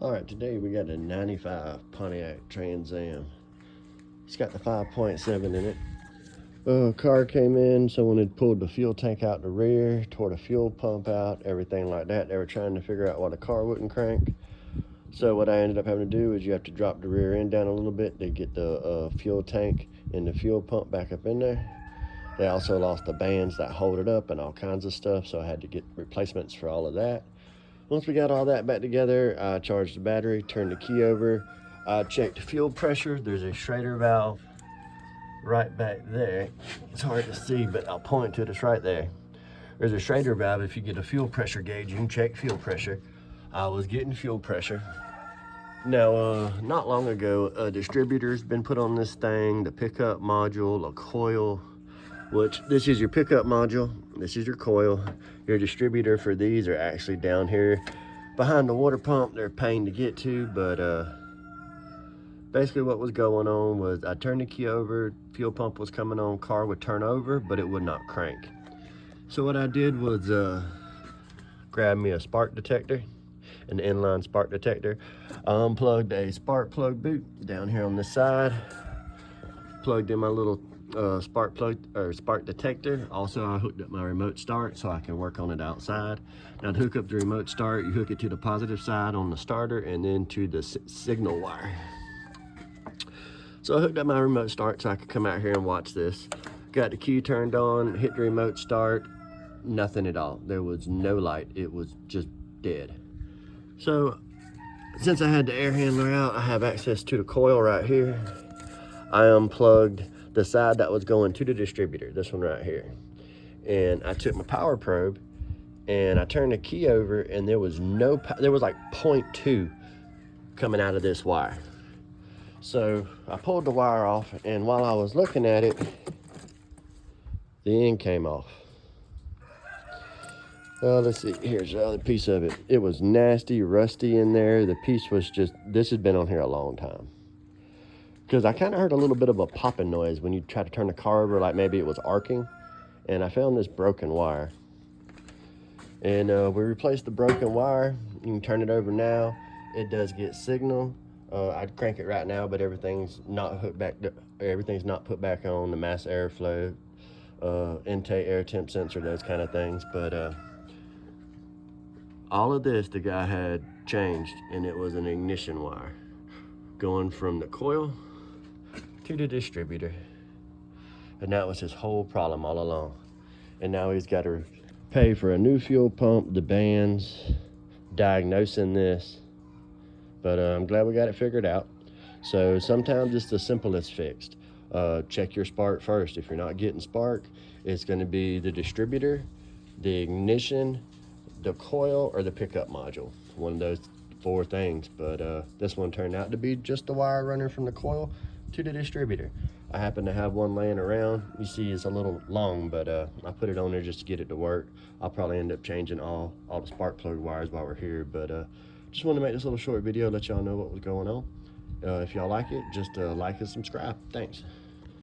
All right, today we got a 95 Pontiac Trans Am. It's got the 5.7 in it. Car came in, someone had pulled the fuel tank out the rear, tore the fuel pump out, everything like that. They were trying to figure out why the car wouldn't crank. So what I ended up having to do is you have to drop the rear end down a little bit to get the fuel tank and the fuel pump back up in there. They also lost the bands that hold it up and all kinds of stuff, so I had to get replacements for all of that. Once we got all that back together, I charged the battery, turned the key over, I checked fuel pressure. There's a Schrader valve right back there. It's hard to see, but I'll point to it. It's right there. There's a Schrader valve. If you get a fuel pressure gauge, you can check fuel pressure. I was getting fuel pressure. Now, not long ago, a distributor's been put on this thing, the pickup module, a coil, which this is your pickup module, this is your coil. Your distributor for these are actually down here behind the water pump. They're a pain to get to, but basically what was going on was I turned the key over, fuel pump was coming on, car would turn over, but it would not crank. So what I did was grab me a spark detector, an inline spark detector. I unplugged a spark plug boot down here on this side, plugged in my little spark plug or spark detector. Also, I hooked up my remote start so I can work on it outside. Now to hook up the remote start, you hook it to the positive side on the starter and then to the signal wire. So I hooked up my remote start so I could come out here and watch this. Got the key turned on, hit the remote start, nothing at all. There was no light, it was just dead. So since I had the air handler out, I have access to the coil right here. I unplugged the side that was going to the distributor, this one right here. And I took my power probe and I turned the key over and there was there was like 0.2 coming out of this wire. So I pulled the wire off, and while I was looking at it, the end came off. Let's see, here's the other piece of it. It was nasty, rusty in there. The piece was just, this has been on here a long time. Because I kind of heard a little bit of a popping noise when you try to turn the car over, like maybe it was arcing. And I found this broken wire. And we replaced the broken wire. You can turn it over now. It does get signal. I'd crank it right now, but everything's not hooked back. Everything's not put back on, the mass airflow, intake air temp sensor, those kind of things. But all of this the guy had changed, and it was an ignition wire going from the coil to the distributor. And that was his whole problem all along. And now he's got to pay for a new fuel pump, the bands, diagnosing this. But I'm glad we got it figured out. So sometimes it's the simplest fixed. Check your spark first. If you're not getting spark, it's going to be the distributor, the ignition, the coil, or the pickup module. One of those four things. But this one turned out to be just the wire running from the coil to the distributor. I happen to have one laying around. You see it's a little long, but I put it on there just to get it to work. I'll probably end up changing all the spark plug wires while we're here, but just wanted to make this little short video, let y'all know what was going on. If y'all like it, just like and subscribe. Thanks.